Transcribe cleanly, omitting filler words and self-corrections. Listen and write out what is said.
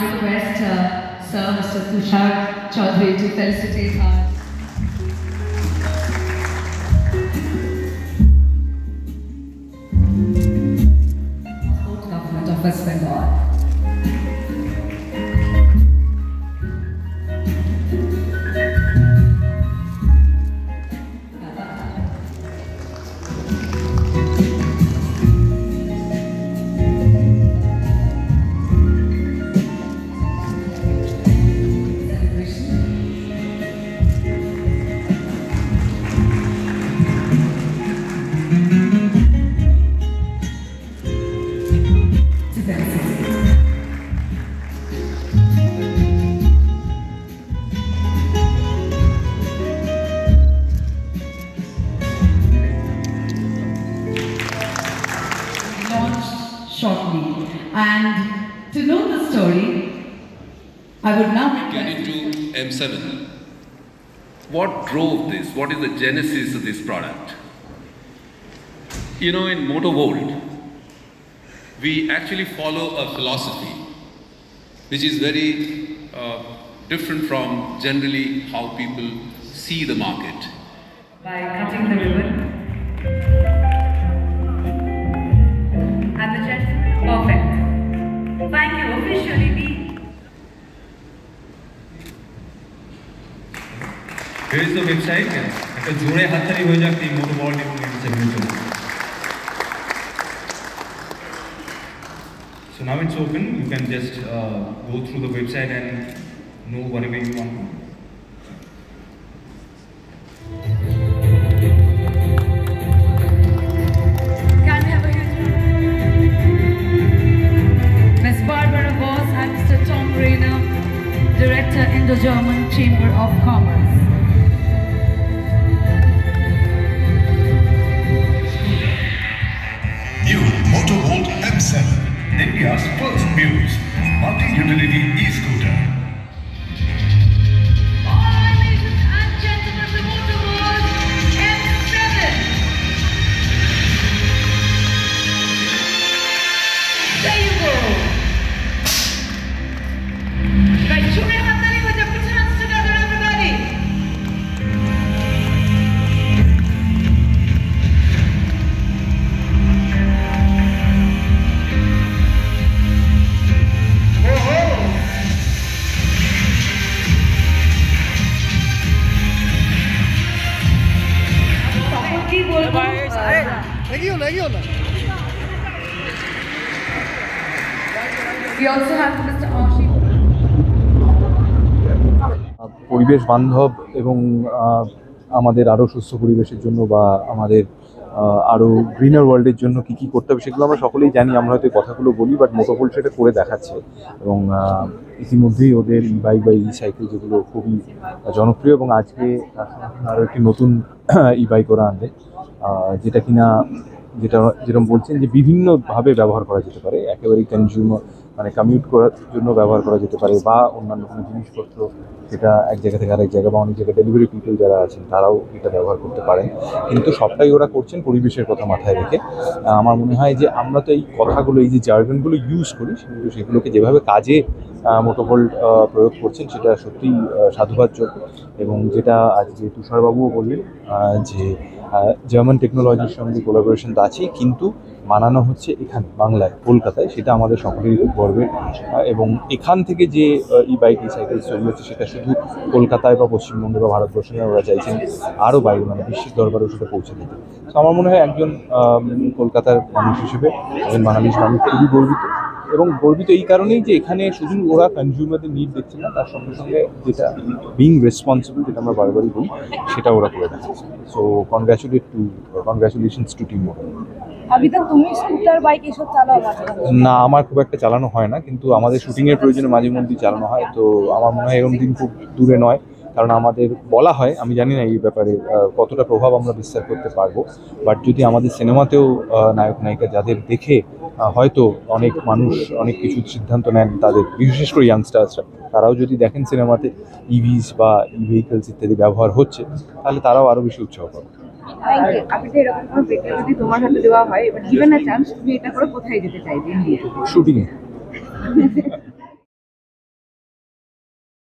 request Sir Mr. Tushar Chaudhary to felicitate our government of West Bengal. Shortly. And to know the story, I would now get into M7. What drove this? What is the genesis of this product? You know, in MotoWorld, we actually follow a philosophy which is very different from generally how people see the market. By cutting the ribbon. And the gentleman, perfect. Thank you. Officially, Here is the website. একটা জোরে হাততালি হয়ে যাক এই MotoWorld এবং M7 এর জন্য। So now it's open. You can just go through the website and know whatever you want. Director, Indo-German Chamber of Commerce. New MotoWorld M7, India's first Muse multi-utility e-scooter. Alright, ladies and gentlemen, the MotoWorld M7. There you go. We also have Mr. Ashik. পরিবেশ বান্ধব এবং আমাদের আরও সুস্থ পরিবেশের জন্য বা আমাদের আরও গ্রিনার ওয়ার্ল্ডের জন্য কী কী করতে হবে সেগুলো আমরা সকলেই জানি, আমরা হয়তো কথাগুলো বলি, বাট MotoWorld সেটা করে দেখাচ্ছে। এবং ইতিমধ্যেই ওদের ই বাইক বা ই সাইকেল যেগুলো খুবই জনপ্রিয়, এবং আজকে আরও একটি নতুন ই বাইক ওরা আনবে, যেটা কিনা যেরকম বলছেন যে বিভিন্নভাবে ব্যবহার করা যেতে পারে, একেবারেই কনজিউমার মানে কমিউট করার জন্য ব্যবহার করা যেতে পারে, বা অন্যান্য কোনো জিনিসপত্র সেটা এক জায়গা থেকে আরেক জায়গা বা অনেক জায়গায় ডেলিভারি পিপল যারা আছেন তারাও এটা ব্যবহার করতে পারেন। কিন্তু সবটাই ওরা করছেন পরিবেশের কথা মাথায় রেখে। আমার মনে হয় যে আমরা তো এই কথাগুলো, এই যে জার্গনগুলো ইউজ করি, কিন্তু সেগুলোকে যেভাবে কাজে MotoWorld প্রয়োগ করছেন সেটা সত্যিই সাধুবাদযোগ্য। এবং যেটা আজকে তুষারবাবুও বললেন যে জার্মান টেকনোলজির সঙ্গে কোলাবোরেশন তো আছেই, কিন্তু বানানো হচ্ছে এখানে বাংলায়, কলকাতায়, সেটা আমাদের সকলেরই খুব গর্বের। এবং এখান থেকে যে ই বাইক ই সাইকেল তৈরি হচ্ছে সেটা শুধু কলকাতায় বা পশ্চিমবঙ্গে বা ভারতবর্ষে ওরা চাইছেন আরও বাইরে, মানে বিশ্বের দরবারেও সেটা পৌঁছে দিতে। তো আমার মনে হয় একজন কলকাতার মানুষ হিসেবে, একজন বাঙালির মানুষ খুবই গর্বিত। এবং গর্বিত এই কারণেই যে এখানে শুধু ওরা কনজিউমারদের নিড দেখছে না, তার সঙ্গে সঙ্গে যেটা বিং রেসপন্সিবল, যেটা আমরা বারবারই বলি, সেটা ওরা করে দেখাচ্ছে। So congratulations to team MotoWorld। তুমি স্কুটার বাইক এসব চালাও? না, আমার খুব একটা চালানো হয় না, কিন্তু আমাদের শুটিংয়ের প্রয়োজনে মাঝে মধ্যেই চালানো হয়। তো আমার মনে হয় এরকম দিন খুব দূরে নয়, কারণ আমাদের বলা হয়, আমি জানি না এই ব্যাপারে কতটা প্রভাব আমরা বিস্তার করতে পারবো, বাট যদি আমাদের সিনেমাতেও নায়ক নায়িকা যাদের দেখে হয়তো অনেক মানুষ অনেক কিছু সিদ্ধান্ত নেন, তাদের বিশেষ করে ইয়াংস্টার্সরা, তারাও যদি দেখেন সিনেমাতে ইভিস বা ই ভেহিকলস ইত্যাদি ব্যবহার হচ্ছে, তাহলে তারাও আরও বেশি উৎসাহ পাবে। তোমার হাতে দেওয়া হয়, বাট গিভেন আ চান্স তুমি এটা করে কোথায় যেতে চাইবে? শুটিংয়ে।